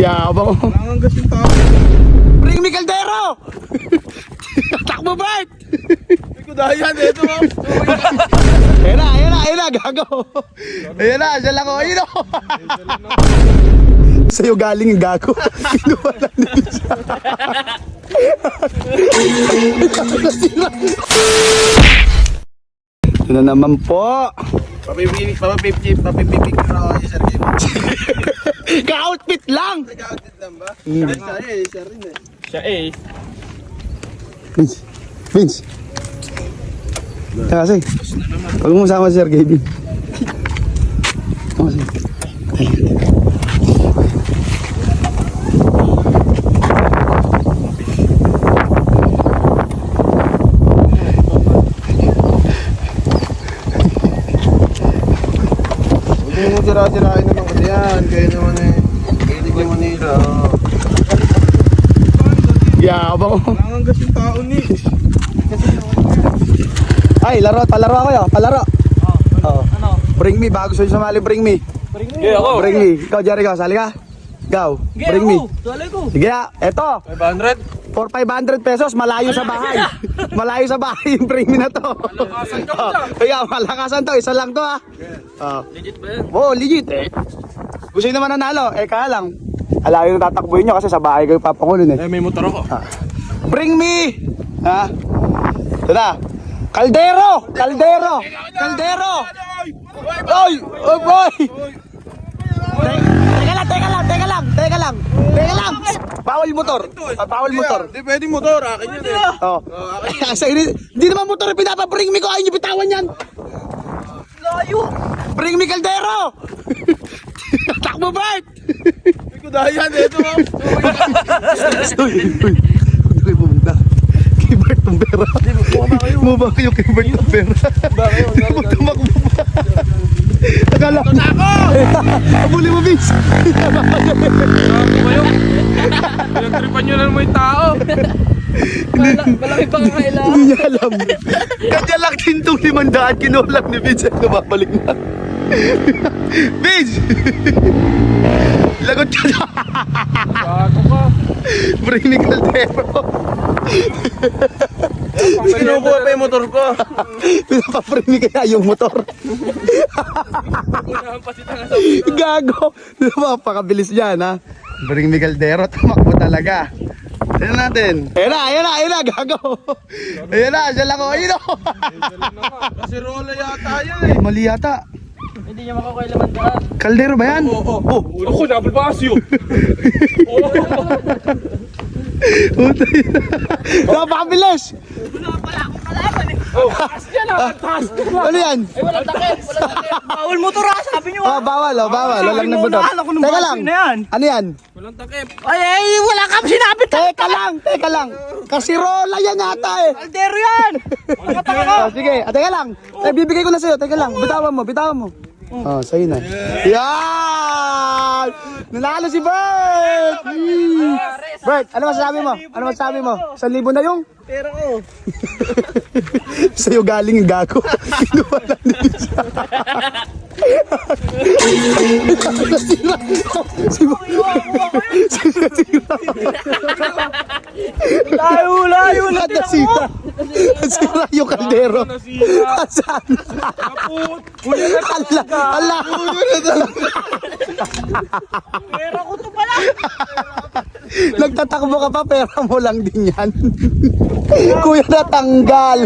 Yabang. Nangangas yung tao. Bring me Caldero! Takbo, Bert! May kudayan, ito mo. Ayan na, gago. Ayan na, siya lang ako. Ayun o. Sa'yo galing yung gago. Kinuha lang nito siya. Ito na naman po. Papipipik ko ako si Sir Kim. Ka-outfit lang. Nag-outfit lang ba? Siya rin eh. Siya eh. Vince. Kasi, huwag mo sama si Sir Gaby. Kasi, Hindi mo sira-sirain naman kasi yan. Kaya naman eh. Kaya di ko Manila. yabang. Nangangas yung tao ni. Ay, palaro ako yun. Palaro. Oo. Ano? Bring me, bago sa'yo sumali, bring me. Yeah, ako. Bring me. Ikaw, Jericho, sali ka. Ikaw, bring me. Dali ko. Sige na, eto. 500? For 500 pesos, malayo sa bahay. Malayo sa bahay yung bring me na to. Malakasan ka Oh, ba? kaya malakasan to, isa lang to ha. Oh. Legit ba yan? Oo, legit eh. Gusto nyo naman nanalo, kaya lang. Alayo na tatakbuhin nyo kasi sa bahay kayo papakulun eh. Eh, may motor ako. Bring me! Ha? Ito na. Caldero! Caldero! Caldero! Oy! Oy, boy! Teka lang! Bawal motor! Bawal motor! Hindi pwede motor. Akin yun eh. Oh. Hindi naman motor pinapabring me ko! Ayaw nyo bitawan yan! Layo! Bring me Caldero! Takbo, Bert! May kudayan, ito mo. Uy! Hindi kayo pumunta. Kay Bert ang pera. Mubaba kayo kay Bert ang pera. Huwag tumakbo ba? Akala ko na ako! Abuli mo, Vince! Pinagtripan nyo lang mo yung tao. Malaki pa nga kailangan. Hindi niya alam. Kanya lang din itong 500 kinulang ni Vince at lumabalik na. Vince! Lagot ka na! Gago ka. Bring me Caldero! Kinukuha pa yung motor ko. Pinapabring me kaya yung motor. Unahan pa si Tanga sa Gago! Napakabilis niyan ha. Bring me Caldero, tumakbo talaga. Tignan natin. Ayan na, gago. Ayan na, siya lang ako. Ayun o. Kasi rola yata yan eh. Mali yata. Hindi niya makakailaman daan. Caldero ba yan? Oo. Oh. Ako, nabulbas yun. Putay na. Napakabilis. Wala pala akong kalaban eh. Taas yan ah. Taas ka lang. Ano yan? Ay, walang takip. Walang takip. Bawal motor ah. Sabi niyo ah. Bawal. Walang Sabi mo nagbutot. unahan ako ng Teka baso lang. na yan. Ano yan? Walang takip. Ay, wala kang sinabi. Teka lang. Kasi rola yan yata eh. Caldero yan. Nakataka ka. Sige, teka lang. Bibigay ko na sa'yo. Teka lang. Bitawan mo. Oh, sa'yo na. Yan! Nanalo si Bert! Bert, ano masasabi mo? 1,000 na yung? Pera ko. Sa'yo galing yung gago. Kinuha lang nito siya. Layo na Nasira. Nasira yung kaldero. Saan? Ala. Pera ko to pala. Nagtatakbo ka pa, pera mo lang din yan. Kuya, natanggal.